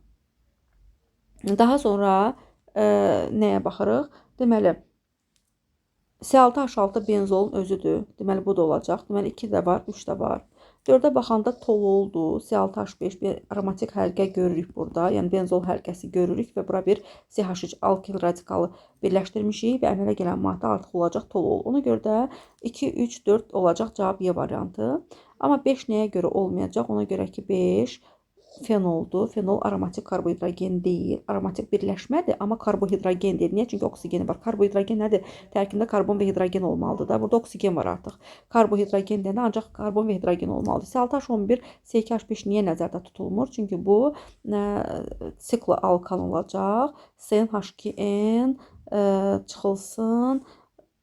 Daha sonra nəyə baxırıq? Deməli, C6H6 benzolun özüdür. Deməli, bu da olacaq. Deməli, 2 də var, 3 də var. 4-ə baxanda tololdur. C6H5 bir aromatik həlqə görürük burada. Yəni, benzol həlqəsi görürük və bura bir CH3 alkil radikalı birləşdirmişik və əmələ gələn maddə artıq olacaq tolol. Ona görə də 2, 3, 4 olacaq cavab Y variantı. Amma 5 nəyə görə olmayacaq? Ona görə ki, 5 fenoldur. Fenol aromatik karbohidrogen deyil. Aromatik birləşmədir, amma karbohidrogen deyil. Niyə? Çünki oksigeni var. Karbohidrogen nədir? Tərkibində karbon və hidrogen olmalıdır da. Burada oksigen var artıq. Karbohidrogen deyəndə ancaq karbon və hidrogen olmalıdır. C6H11, C2H5 niyə nəzərdə tutulmur? Çünki bu siklo alkan olacaq. CNH2N çıxılsın.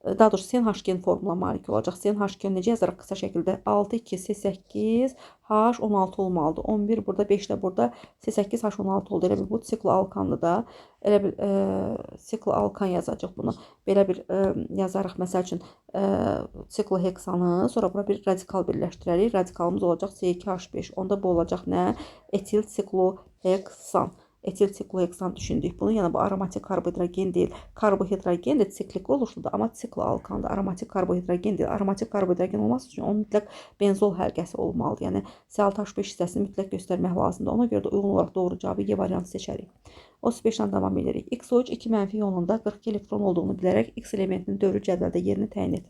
Daha doğrusu CNH2 formula malik olacaq. CNH2 necə yazaraq qısa şəkildə 6,2,C8, H16 olmalıdır. 11 burada, 5 də burada, C8, H16 oldu. Elə bir bu siklo alkandır da. Elə bir siklo alkan yazacaq bunu. Belə bir yazarıq. Məsəl üçün siklo heksanı, sonra bura bir radikal birləşdirərik. Radikalımız olacaq C2H5. Onda bu olacaq nə? Etil siklo heksan. Etil sikloheksan düşündük bunu. Yəni bu aromatik karbohidrogen deyil. Karbohidrogen də siklik oluşludur, amma siklo alkandır. Aromatik karbohidrogen deyil. Aromatik karbohidrogen olması üçün onun mütləq benzol həlqəsi olmalıdır. Yəni C6H5 hissəsini mütləq göstərmək lazımdır. Ona görə də uyğun olaraq doğru cavabı Y variantı seçərik. 35-dən davam edirik. XOH 2 mənfi ionunda 42 elektron olduğunu bilərək X elementinin dövrü cədvəldə yerini təyin et.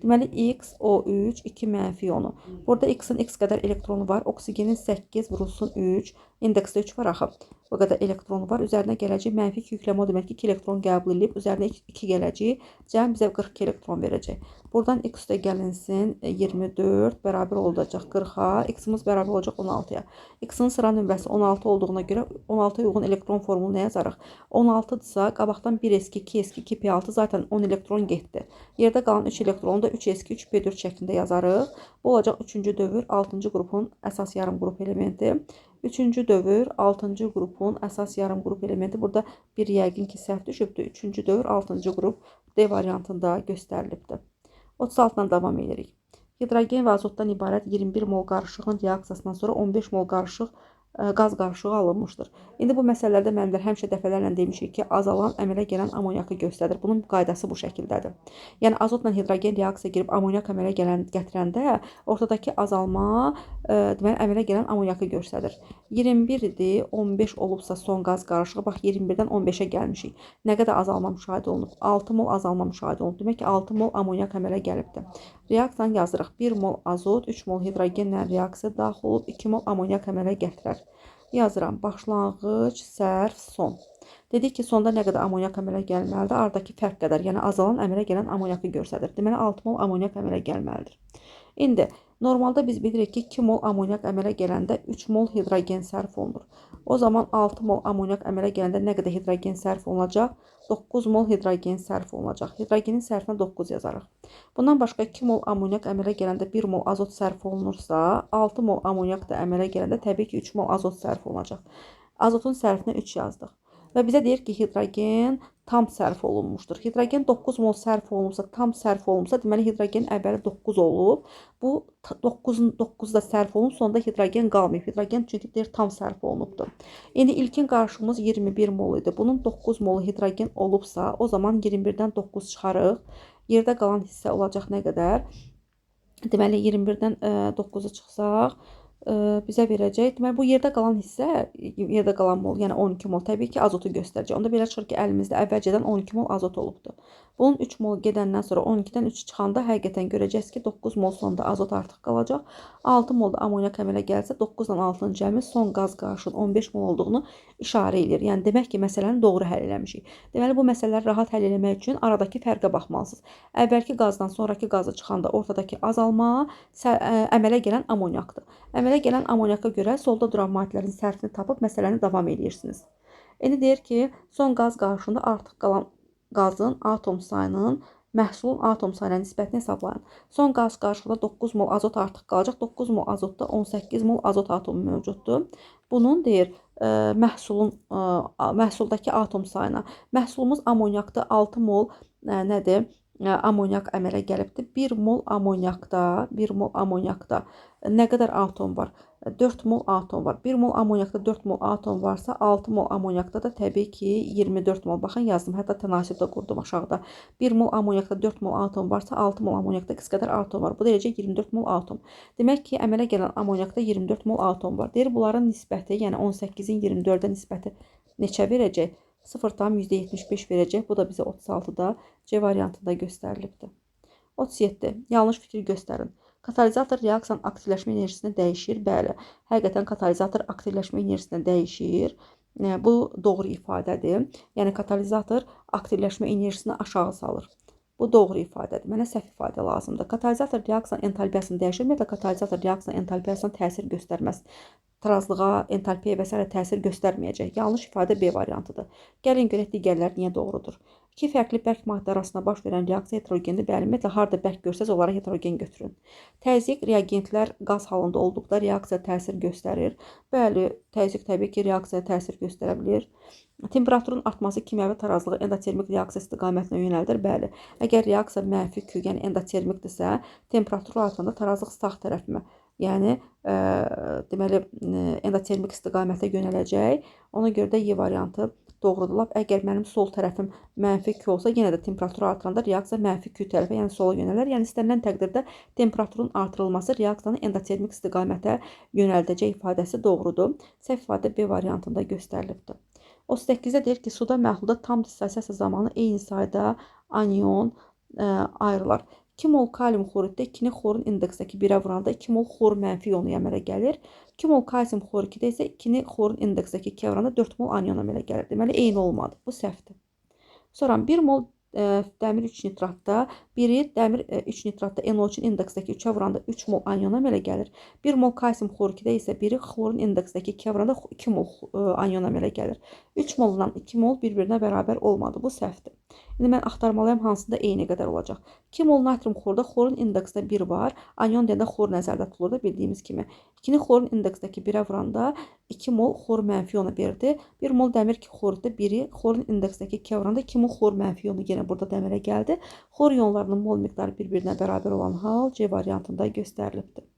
Deməli, XO3 2 mənfi ionu. Burada X-in X qədər elektronu var. Oksigenin 8 vurulsun 3. İndeksdə 3 var axı. O qədər elektronu var. Üzərinə gələcək mənfi 2 yükləmə o demək ki, 2 elektron qəbul edib. Üzərinə 2 gələcək. Cəm bizə 42 elektron verəcək. Buradan X üstə gəlinsin 24 bərabər olacaq 40-a. X-imiz bərabər olacaq 16-ya. X-in sıra nömrəsi 16 olduğuna görə 16-ya uyğun elektron formulu nə yazarıq? 16-dırsa qabaqdan 1s2, 2s2, 2p6 zaten 10 elektron getdi. Yerdə qalan 3 elektronu da 3s2, 3p4 şəklində yazarıq. Bu olacaq 3-cü dövr 6-cı qrupun əsas yarım qrup elementi. 3-cü dövr 6-cı qrupun əsas yarım qrup elementi. Burada bir yəqin ki, səhv düşübdür. 3-cü dövr 6-cı qrup D variantında göstərilibdir. 36-dan davam edirik. Hidrogen və azotdan ibarət 21 mol qarışığın reaksiyasından sonra 15 mol qarışıq qaz qarışığı alınmışdır. İndi bu məsələlərdə müəllimlər həmişə dəfələrlə demişik ki, azalan əmələ gələn amonyakı göstərir. Bunun qaydası bu şəkildədir. Yəni azotla hidrogen reaksiya girib amonyak əmələ gətirəndə ortadakı azalma deməli əmələ gələn amonyakı göstərir. 21 idi, 15 olubsa son qaz qarışığı, bax 21-dən 15-ə gəlmişik. Nə qədər azalma müşahidə olunub? 6 mol azalma müşahidə olunub. Demək ki, 6 mol amonyak əmələ gəlibdir. Reaksiyanı yazırıq. 1 mol azot, 3 mol hidrogenlə reaksiya daxil olub, 2 mol amonyak əmələ gətirər. Yazıram. Başlanğıc, sərf, son. Dedik ki, sonda nə qədər amonyak əmələ gəlməlidir? Aradakı fərq qədər, yəni azalan əmələ gələn amonyakı göstərir. Deməli, 6 mol amonyak əmələ gəlməlidir. İndi normalda biz bilirik ki, 2 mol amonyak əmələ gələndə 3 mol hidrogen sərf olunur. O zaman 6 mol amonyak əmələ gələndə nə qədər hidrogen sərf olunacaq? 9 mol hidrogen sərf olunacaq. Hidrogenin sərfinə 9 yazarıq. Bundan başqa 2 mol amonyak əmələ gələndə 1 mol azot sərf olunursa, 6 mol amonyak da əmələ gələndə təbii ki, 3 mol azot sərf olunacaq. Azotun sərfinə 3 yazdıq. Və bizə deyir ki, hidrogen tam sərf olunmuşdur. Hidrogen 9 mol sərf olunursa, tam sərf olunursa, deməli hidrogenin əvvəli 9 olub. Bu 9-un 9 da sərf olunub, sonunda hidrogen qalmayıb. Hidrogen çünki deyir tam sərf olunubdur. İndi ilkin qarışığımız 21 mol idi. Bunun 9 molu hidrogen olubsa, o zaman 21-dən 9 çıxarıq. Yerdə qalan hissə olacaq nə qədər? Deməli 21-dən 9-u çıxsaq, bizə verəcək. Deməli, bu yerdə qalan hissə, yerdə qalan mol, yəni 12 mol təbii ki, azotu göstərəcək. Onda belə çıxır ki, əlimizdə əvvəlcədən 12 mol azot olubdur. Bunun 3 mol gedəndən sonra 12-dən 3 çıxanda həqiqətən görəcəksiniz ki, 9 mol sonda azot artıq qalacaq. 6 mol da amonyak əmələ gəlsə, 9-dan 6-nın cəmi son qaz qarışığının 15 mol olduğunu işarə edir. Yəni, demək ki, məsələni doğru həll eləmişik. Deməli, bu məsələləri rahat həll eləmək üçün aradakı fərqə baxmalısınız. Əvvəlki qazdan sonraki qazı çıxanda ortadakı azalma əmələ gələn amonyakdır. Əmələ gələn amonyaka görə solda duran maddələrin sərfini tapıb məsələni davam edirsiniz. İndi deyir ki, son qaz qarışığında artıq qalan qazın atom sayının məhsulun atom sayına nisbətini hesablayın. Son qaz qarışığında 9 mol azot artıq qalacaq. 9 mol azotda 18 mol azot atomu mövcuddur. Bunun deyir məhsuldakı atom sayına. Məhsulumuz amonyakda 6 mol nədir? Amonyak əmələ gəlibdir. 1 mol amonyakda nə qədər atom var? 4 mol atom var. 1 mol amonyakda 4 mol atom varsa, 6 mol amonyakda da təbii ki 24 mol. Baxın, yazdım. Hətta tənasib də qurdum aşağıda. 1 mol amonyakda 4 mol atom varsa, 6 mol amonyakda qıs qədər atom var. Bu da eləcə 24 mol atom. Demək ki, əmələ gələn amonyakda 24 mol atom var. Deyir, bunların nisbəti, yəni 18-in 24-ə nisbəti neçə verəcək? 0,75 verəcək. Bu da bizə 36-da C variantında göstərilibdir. 37. Yanlış fikir göstərin. Katalizator reaksiyanın aktivləşmə enerjisini dəyişir. Bəli, həqiqətən katalizator aktivləşmə enerjisini dəyişir. Bu doğru ifadədir. Yəni, katalizator aktivləşmə enerjisini aşağı salır. Bu doğru ifadədir. Mənə səhv ifadə lazımdır. Katalizator reaksiyanın entalpiyasını dəyişir. Ümumiyyətlə, katalizator reaksiyanın entalpiyasına təsir göstərməz. Tarazlığa, entalpiyə və s. təsir göstərməyəcək. Yanlış ifadə B variantıdır. Gəlin görək digərlər niyə doğrudur. İki fərqli bərk maddə arasında baş verən reaksiya heterogendir. Bəli, ümumiyyətlə, harda bərk görsəz, onlara heterogen götürün. Təzyiq reagentlər qaz halında olduqda reaksiya təsir göstərir. Bəli, təzyiq təbii ki, reaksiyaya təsir göstərə bilir. Temperaturun artması kimyəvi tarazlığı endotermik reaksiya istiqamətinə yönəldir. Bəli, əgər reaksiya mənfi Q, yəni endotermikdirsə, temperatur artanda tarazlıq sağ tərəfimə, yəni deməli endotermik istiqamətə yönələcək. Ona görə də Y variantı doğrudur. Əgər mənim sol tərəfim mənfi Q olsa, yenə də temperatur artıranda reaksiya mənfi Q tərəfə, yəni sola yönələr. Yəni istənilən təqdirdə temperaturun artırılması reaksiyanı endotermik istiqamətə yönəldəcək ifadəsi doğrudur. Səhv ifadə B variantında göstərilibdir. 38-də deyir ki, suda məhlulda tam dissosiasiya zamanı eyni sayda anion ayrılar. 2 mol kalium xloriddə 2-ni xlorun indeksdəki 1-ə vuranda 2 mol xlor mənfi iyonu əmələ gəlir. 2 mol kalsium xlor-2-də isə 2-ni xlorun indeksdəki 2-yə vuranda 4 mol anion əmələ gəlir. Deməli, eyni olmadı. Bu səhvdir. Sonra 1 mol dəmir 3 nitratda, biri dəmir 3 nitratda NO3-ün indeksdəki 3-ə vuranda 3 mol anion əmələ gəlir. 1 mol kalsium xlor-2-də isə biri xlorun indeksdəki 2-yə vuranda 2 mol anion əmələ gəlir. 3 moldan 2 mol bir-birinə bərabər olmadı. Bu səhvdir. İndi mən axtarmalıyam hansında eyni qədər olacaq. 2 mol natrium xlorda xlorun indeksdə 1 var. Anion deyəndə xlor nəzərdə tutulur da bildiyimiz kimi. 2-ni xlorun indeksdəki 1-ə vuranda 2 mol xlor mənfi iyonu verdi. 1 mol dəmir xloriddə biri xlorun indeksdəki 2-yə vuranda 2 mol xlor mənfi iyonu yenə burada da əmələ gəldi. Xlor iyonlarının mol miqdarı bir-birinə bərabər olan hal C variantında göstərilibdir.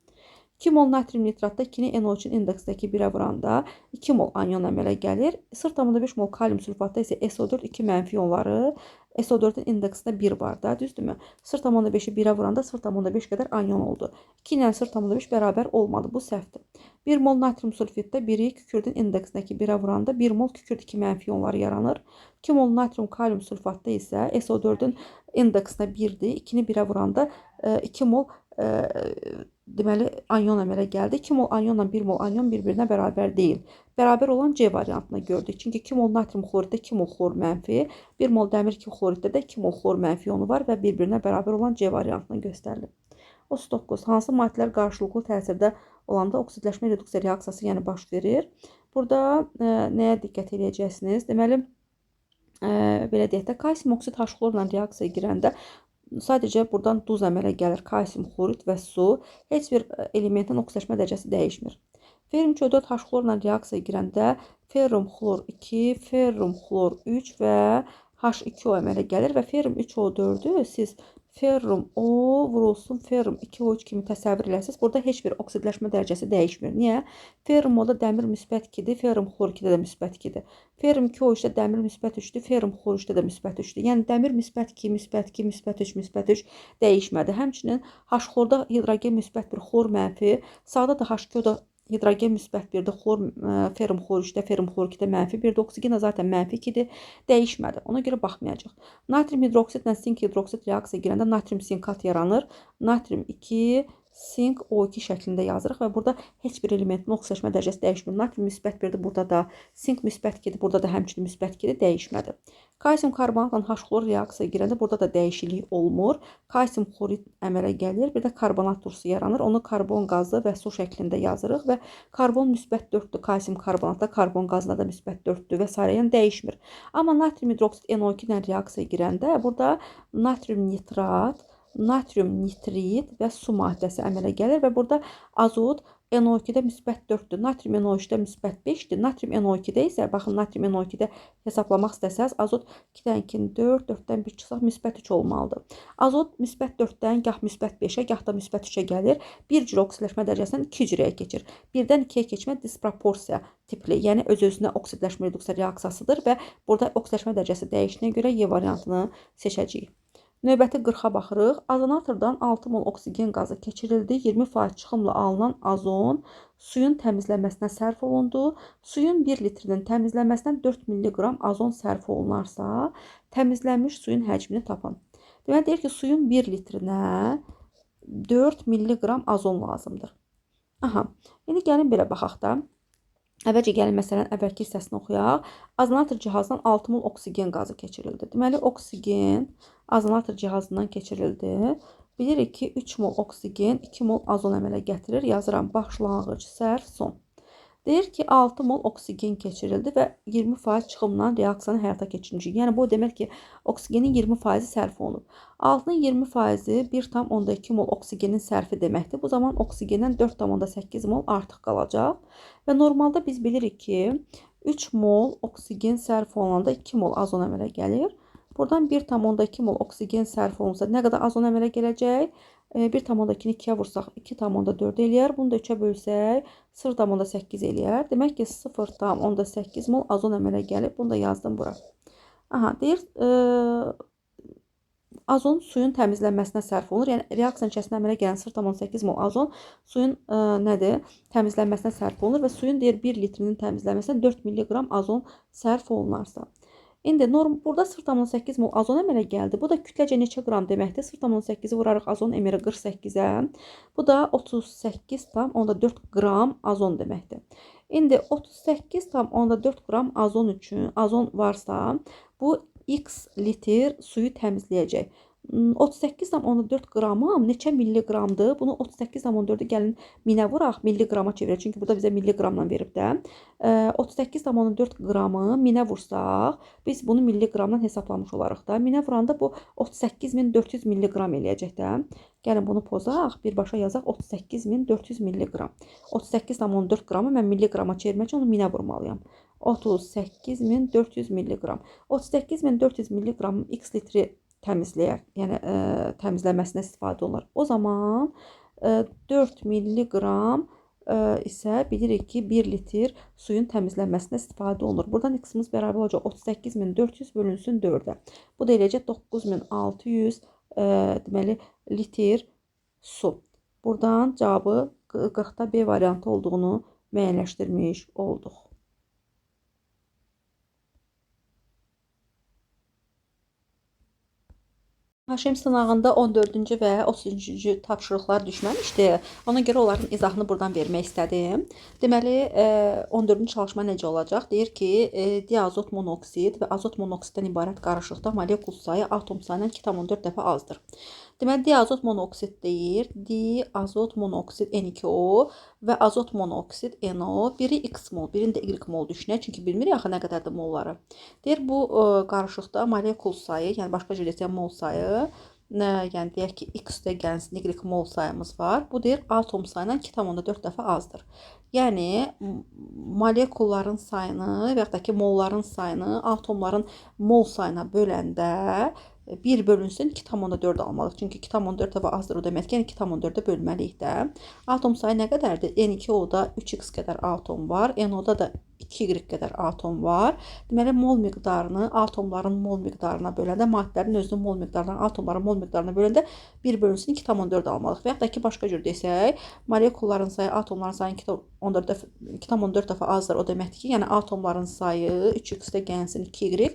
2 mol natrium nitratda 2-ni NO3-ün indeksdəki 1-ə vuranda 2 mol anion əmələ gəlir. 0,5 mol kalium sülfatda isə SO4 2 mənfi ionları, SO4-ün indeksində 1 var da, düzdürmü? 0,5-i 1-ə vuranda 0,5 qədər anion oldu. 2 ilə 0,5 bərabər olmadı, bu səhvdir. 1 mol natrium sulfitdə 1-i kükürdün indeksindəki 1-ə vuranda 1 mol kükürd 2 mənfi ionları yaranır. 2 mol natrium kalium sülfatda isə SO4-ün indeksində 1-dir. 2-ni 1-ə vuranda 2 mol deməli anion əmələ gəldi. 2 mol anionla 1 mol anion bir-birinə bərabər deyil. Bərabər olan C variantını gördük. Çünki 2 mol natrium xloriddə 2 mol xlor mənfi, 1 mol dəmir 2 xloriddə də 2 mol xlor mənfi ionu var və bir-birinə bərabər olan C variantını göstərilir. 39. Hansı maddələr qarşılıqlı təsirdə olanda oksidləşmə reduksiya reaksiyası yəni baş verir? Burada nəyə diqqət edəcəksiniz? Deməli, belə deyək də, kalsium oksid H-xlorla reaksiyaya girəndə sadəcə buradan duz əmələ gəlir, kalsium xlorid və su. Heç bir elementin oksidləşmə dərəcəsi dəyişmir. Ferrum K4 H-xlorla reaksiyaya girəndə ferrum xlor 2, ferrum xlor 3 və H2O əmələ gəlir və ferrum 3O4-ü siz ferrum O vurulsun ferrum 2O3 kimi təsəvvür elərsiniz. Burada heç bir oksidləşmə dərəcəsi dəyişmir. Niyə? Ferrum O-da dəmir müsbət 2-dir, ferrum xlor 2-də də müsbət 2-dir. Ferrum 2O3-də dəmir müsbət 3-dür, ferrum xlor 3-də də müsbət 3-dür. Yəni dəmir müsbət 2, müsbət 2, müsbət 3, müsbət 3 dəyişmədi. Həmçinin H-xlorda hidrogen müsbət 1, xlor mənfi, sağda da H2O-da hidrogen müsbət 1-də, ferrum xlor 3-də, ferrum xlor 2-də mənfi 1-də, oksigen də zaten mənfi 2-dir, dəyişmədi. Ona görə baxmayacaq. Natrium hidroksidlə sink hidroksid reaksiyaya girəndə natrium sinkat yaranır. Natrium 2, sink O2 şəklində yazırıq və burada heç bir elementin oksidləşmə dərəcəsi dəyişmir. Natrium müsbət 1-dir, burada da, sink müsbət 2-dir, burada da həmçinin müsbət 2-dir, dəyişmədi. Kalsium karbonatla H-xlor reaksiyaya girəndə burada da dəyişiklik olmur. Kalsium xlorid əmələ gəlir, bir də karbonat turşusu yaranır. Onu karbon qazı və su şəklində yazırıq və karbon müsbət 4-dür, kalsium karbonatda, karbon qazında da müsbət 4-dür və s. yəni dəyişmir. Amma natrium hidroksid NO2 ilə reaksiyaya girəndə burada natrium nitrat, natrium nitrit və su maddəsi əmələ gəlir və burada azot NO2-də müsbət 4-dür, natrium NO3-də müsbət 5-dir. Natrium NO2-də isə, baxın, natrium NO2-də hesablamaq istəsəz, azot 2-dən 2-nin 4, 4-dən 1 çıxsaq müsbət 3 olmalıdır. Azot müsbət 4-dən gah müsbət 5-ə, gah da müsbət 3-ə gəlir. Bir cür oksidləşmə dərəcəsindən 2 cürəyə keçir. 1-dən 2-yə keçmə disproporsiya tipli, yəni öz-özünə oksidləşmə reduksiya reaksiyasıdır və burada oksidləşmə dərəcəsi dəyişdiyinə görə E variantını seçəcəyik. Növbəti 40-a baxırıq. Azonatordan 6 mol oksigen qazı keçirildi. 20% çıxımla alınan azon suyun təmizlənməsinə sərf olundu. Suyun 1 litrinin təmizlənməsinə 4 mg azon sərf olunarsa, təmizlənmiş suyun həcmini tapın. Deməli, deyir ki, suyun 1 litrinə 4 mg azon lazımdır. Aha, indi gəlin belə baxaq da. Əvvəlcə gəlin məsələnin əvvəlki hissəsini oxuyaq. Azonator cihazından 6 mol oksigen qazı keçirildi. Deməli, oksigen azonator cihazından keçirildi. Bilirik ki, 3 mol oksigen, 2 mol azon əmələ gətirir. Yazıram, başlanğıc, sərf, son. Deyir ki, 6 mol oksigen keçirildi və 20% çıxımla reaksiyanı həyata keçiriləcək. Yəni, bu demək ki, oksigenin 20% sərf olunub. 6-nın 20%-i 1,2 mol oksigenin sərfi deməkdir. Bu zaman oksigendən 4,8 mol artıq qalacaq. Və normalda biz bilirik ki, 3 mol oksigen sərf olunanda 2 mol azon əmələ gəlir. Buradan 1,2 mol oksigen sərf olunsa nə qədər azon əmələ gələcək? 1,2-ni 2-yə vursaq 2,4 eləyər. Bunu da 3-ə bölsək 0,8 eləyər. Demək ki, 0,8 mol azon əmələ gəlib. Bunu da yazdım bura. Aha, deyir, azon suyun təmizlənməsinə sərf olunur. Yəni, reaksiyanın içərisinə əmələ gələn 0,8 mol azon suyun nədir? Təmizlənməsinə sərf olunur və suyun deyir 1 litrinin təmizlənməsinə 4 mg azon sərf olunarsa. İndi burada 0,8 mol azon əmələ gəldi. Bu da kütləcə neçə qram deməkdir? 0,8-i vurarıq azon emiri 48-ə. Bu da 38,4 qram azon deməkdir. İndi 38,4 qram azon üçün, azon varsa, bu x litr suyu təmizləyəcək. 38,4 qramım neçə milliqramdır? Bunu 38,4-ü gəlin minə vuraq, milliqrama çevirək. Çünki burada bizə milliqramla verib də. 38,4 qramı minə vursaq, biz bunu milliqramdan hesablamış olarıq da. Minə vuranda bu 38.400 milliqram eləyəcək də. Gəlin bunu pozaq, birbaşa yazaq 38.400 milliqram. 38,4 qramı mən milliqrama çevirmək üçün onu minə vurmalıyam. 38.400 milliqram. 38.400 milliqramın x litri təmizləyər, yəni təmizləməsinə istifadə olunur. O zaman 4 milliqram isə bilirik ki, 1 litr suyun təmizlənməsinə istifadə olunur. Buradan x-imiz bərabər olacaq 38.400 bölünsün 4-ə. Bu da eləcək 9600 deməli litr su. Buradan cavabı 40-da B variantı olduğunu müəyyənləşdirmiş olduq. HM sınağında 14-cü və 33-cü tapşırıqlar düşməmişdi. Ona görə onların izahını buradan vermək istədim. Deməli, 14-cü çalışma necə olacaq? Deyir ki, diazot monoksid və azot monoksiddən ibarət qarışıqda molekul sayı atom sayından 2,4 dəfə azdır. Deməli, diazot monoksid deyir. Diazot monoksid N2O və azot monoksid NO. Biri X mol, birində Y mol düşünək. Çünki bilmirik axı nə qədərdir molları. Deyir, bu qarışıqda molekul sayı, yəni başqa cür desək mol sayı, yəni deyək ki, X üstəgəlsin Y mol sayımız var. Bu deyir, atom sayından 2,4 dəfə azdır. Yəni, molekulların sayını və yaxud da ki, molların sayını atomların mol sayına böləndə 1 bölünsün 2,4 almalıyıq. Çünki 2,4 dəfə azdır o demək ki, yəni 2,4-ə bölməliyik də. Atom sayı nə qədərdir? N2O-da 3x qədər atom var, NO-da da 2y qədər atom var. Deməli, mol miqdarını atomların mol miqdarına böləndə, maddələrin özünün mol miqdarından atomların mol miqdarına böləndə 1 bölünsün 2,4 almalıyıq. Və yaxud da ki, başqa cür desək, molekulların sayı atomların sayı 2,4 dəfə azdır. O deməkdir ki, yəni atomların sayı 3x-də gəlsin 2y,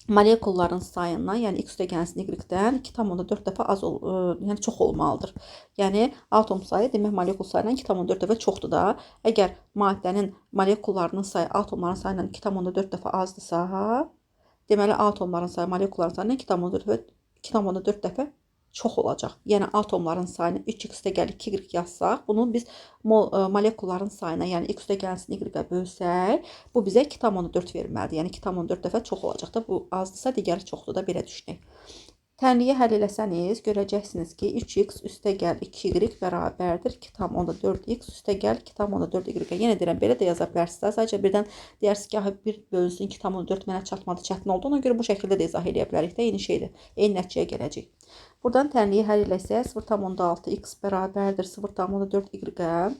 molekulların sayından, yəni x üstəgəlsin y-dən 2,4 dəfə az yəni çox olmalıdır. Yəni atom sayı demək molekul sayından 2,4 dəfə çoxdur da. Əgər maddənin molekullarının sayı atomların sayından 2,4 dəfə azdırsa, deməli atomların sayı molekulların sayından 2,4 dəfə çox olacaq. Yəni atomların sayını 3x üstəgəl 2y yazsaq, bunu biz molekulların sayına, yəni x üstəgəlsin y-ə bölsək, bu bizə 2,4 verməlidir. Yəni 2,4 dəfə çox olacaq da. Bu azdırsa, digəri çoxdur da, belə düşünək. Tənliyi həll eləsəniz, görəcəksiniz ki, 3x üstəgəl 2y bərabərdir 2,4x üstəgəl 2,4y. Yenə deyirəm, belə də yaza bilərsiniz. Sadəcə birdən deyirsiniz ki, 1 bölünsün 2,4 mənə çatmadı, çətin oldu. Ona görə bu şəkildə də izah eləyə bilərik də, eyni şeydir. Eyni nəticəyə gələcək. Buradan tənliyi həll eləsək, 0,6x bərabərdir 0,4y.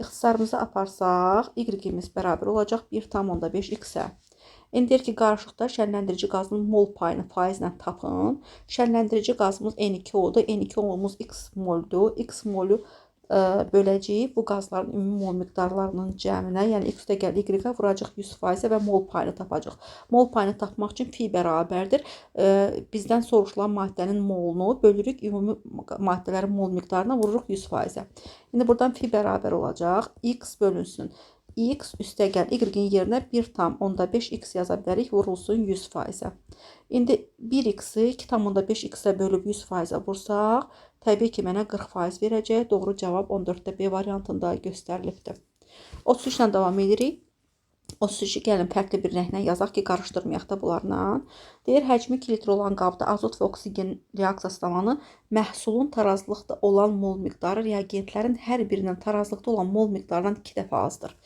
İxtisarımızı aparsaq, y-imiz bərabər olacaq 1,5x-ə. İndi deyir ki, qarışıqda şənləndirici qazın mol payını faizlə tapın. Şənləndirici qazımız N2O-dur. N2O-muz x moldur. X molu böləcəyik bu qazların ümumi mol miqdarlarının cəminə, yəni x üstəgəl y-ə vuracaq 100% və mol payını tapacaq. Mol payını tapmaq üçün fi bərabərdir. Bizdən soruşulan maddənin molunu bölürük ümumi maddələrin mol miqdarına, vururuq 100%. İndi buradan fi bərabər olacaq. X bölünsün x üstəgəl y-in yerinə 1,5x yaza bilərik, vurulsun 100%. İndi 1x-i 2,5x-ə bölüb 100%-ə vursaq, təbii ki, mənə 40% verəcək. Doğru cavab 14-də B variantında göstərilibdir. 33 ilə davam edirik. 33-ü gəlin fərqli bir rənglə yazaq ki, qarışdırmayaq da bunlarla. Deyir, həcmi 2 litr olan qabda azot və oksigen reaksiyası zamanı məhsulun tarazlıqda olan mol miqdarı reagentlərin hər birinin tarazlıqda olan mol miqdarından 2 dəfə azdır.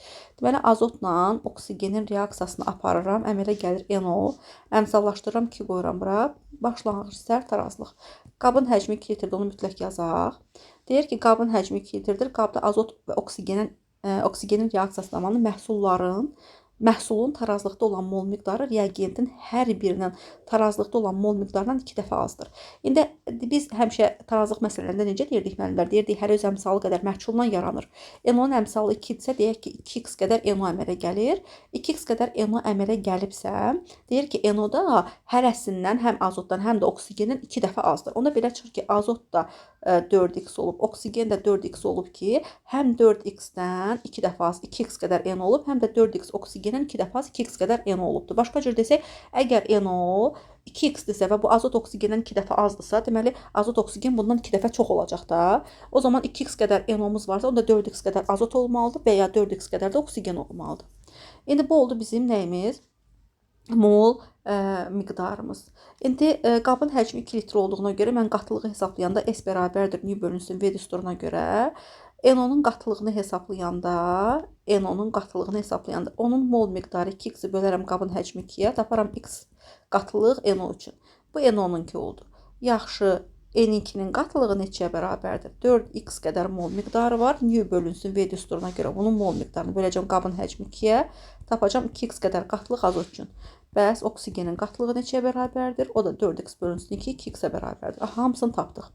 Deməli, azotla oksigenin reaksiyasını aparıram, əmələ gəlir NO, əmsallaşdırıram 2 qoyuram bura, başlanğıc sərt tarazlıq. Qabın həcmi 2 litrdir, onu mütləq yazaq. Deyir ki, qabın həcmi 2 litrdir, qabda azot və oksigenin reaksiyası zamanı məhsulun tarazlıqda olan mol miqdarı reagentin hər birinin tarazlıqda olan mol miqdarından 2 dəfə azdır. İndi biz həmişə tarazlıq məsələlərində necə deyirdik müəllimlər? Deyirdik, hər öz əmsalı qədər məhsuldan yaranır. NO-nun əmsalı 2 isə deyək ki, 2x qədər NO əmələ gəlir. 2x qədər NO əmələ gəlibsə, deyir ki, NO-da hərəsindən həm azotdan, həm də oksigenin 2 dəfə azdır. Onda belə çıxır ki, azot da 4x olub, oksigen də 4x olub ki, həm 4x-dən 2 dəfə az 2x qədər NO olub, həm də 4x oksigenin 2 dəfə az 2x qədər NO olubdur. Başqa cür desək, əgər NO 2x-dirsə və bu azot oksigendən 2 dəfə azdırsa, deməli azot oksigen bundan 2 dəfə çox olacaq da. O zaman 2x qədər NO-muz varsa, onda 4x qədər azot olmalıdır və ya 4x qədər də oksigen olmalıdır. İndi bu oldu bizim nəyimiz? Mol miqdarımız. İndi qabın həcmi 2 litr olduğuna görə mən qatılığı hesablayanda S bərabərdir n bölünsün V düsturuna görə NO-nun qatılığını hesablayanda onun mol miqdarı 2x-i bölərəm qabın həcmi 2-yə, taparam x qatılıq NO üçün. Bu NO-nun ki oldu. Yaxşı, N2-nin qatılığı neçəyə bərabərdir? 4x qədər mol miqdarı var. Nü bölünsün V düsturuna görə bunun mol miqdarını böləcəm qabın həcmi 2-yə. Tapacam 2x qədər qatılıq azot üçün. Bəs oksigenin qatılığı neçəyə bərabərdir? O da 4x bölünsün 2, 2x-ə bərabərdir. Aha, hamısını tapdıq.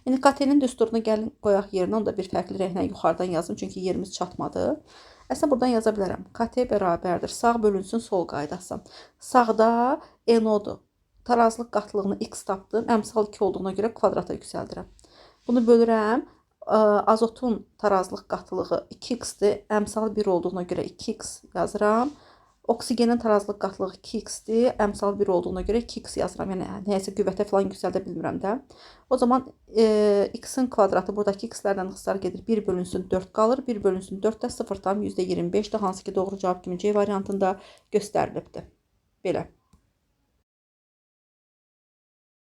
İndi KT-nin düsturunu gəlin qoyaq yerinə. Onu da bir fərqli rənglə yuxarıdan yazım. Çünki yerimiz çatmadı. Əslində buradan yaza bilərəm. KT bərabərdir. Sağ bölünsün sol qaydası. Sağda NO-dur. Tarazlıq qatılığını x tapdım. Əmsal 2 olduğuna görə kvadrata yüksəldirəm. Bunu bölürəm. Azotun tarazlıq qatılığı 2x-dir. Əmsal 1 olduğuna görə 2x yazıram. Oksigenin tarazlıq qatılığı 2x-dir. Əmsal 1 olduğuna görə 2x yazıram. Yəni nəyəsə qüvvətə falan yüksəldə bilmirəm də. O zaman x-in kvadratı buradakı x-lərdən xısar gedir. 1 bölünsün 4 qalır. 1 bölünsün 4 də 0,25-dir. Hansı ki doğru cavab kimi C variantında göstərilibdir. Belə.